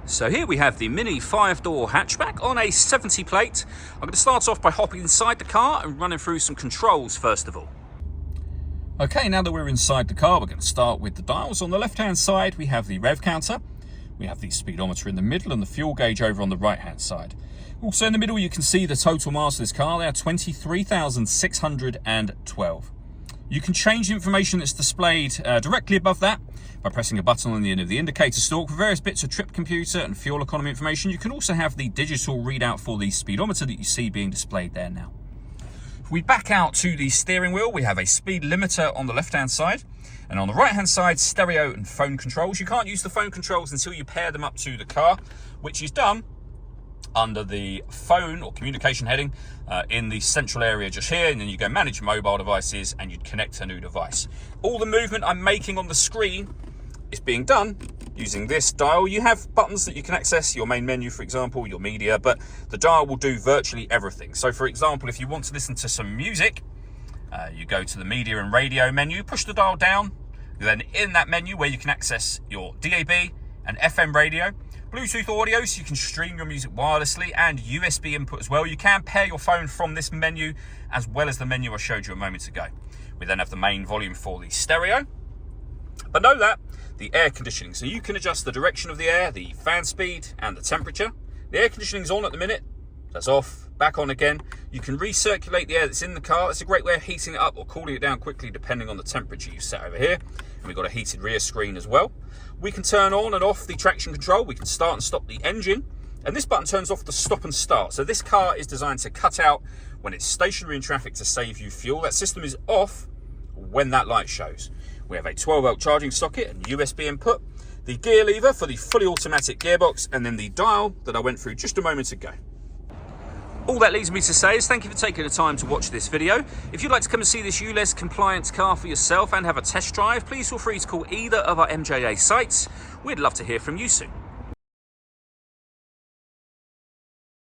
So here we have the Mini 5-door hatchback on a 70 plate. I'm going to start off by hopping inside the car and running through some controls first of all. Okay, now that we're inside the car, we're going to start with the dials. On the left-hand side, we have the rev counter. We have the speedometer in the middle and the fuel gauge over on the right-hand side. Also in the middle, you can see the total miles of this car. They are 23,612. You can change the information that's displayed directly above that by pressing a button on the end of the indicator stalk for various bits of trip computer and fuel economy information. You can also have the digital readout for the speedometer that you see being displayed there now. If we back out to the steering wheel, we have a speed limiter on the left-hand side. And on the right-hand side, stereo and phone controls. You can't use the phone controls until you pair them up to the car, which is done under the phone or communication heading in the central area just here, and then you go manage mobile devices and you'd connect a new device. All the movement I'm making on the screen is being done using this dial. You have buttons that you can access, your main menu, for example, your media, but the dial will do virtually everything. So for example, if you want to listen to some music, you go to the media and radio menu, push the dial down, then in that menu where you can access your DAB and FM radio, Bluetooth audio, so you can stream your music wirelessly, and USB input as well. You can pair your phone from this menu as well as the menu I showed you a moment ago. We then have the main volume for the stereo. Below that, the air conditioning. So you can adjust the direction of the air, the fan speed, and the temperature. The air conditioning is on at the minute. That's off, back on again. You can recirculate the air that's in the car. It's a great way of heating it up or cooling it down quickly depending on the temperature you set over here. And we've got a heated rear screen as well. We can turn on and off the traction control. We can start and stop the engine. And this button turns off the stop and start. So this car is designed to cut out when it's stationary in traffic to save you fuel. That system is off when that light shows. We have a 12-volt charging socket and USB input, the gear lever for the fully automatic gearbox, and then the dial that I went through just a moment ago. All that leaves me to say is thank you for taking the time to watch this video. If you'd like to come and see this ULEZ compliant car for yourself and have a test drive, please feel free to call either of our MJA sites. We'd love to hear from you soon.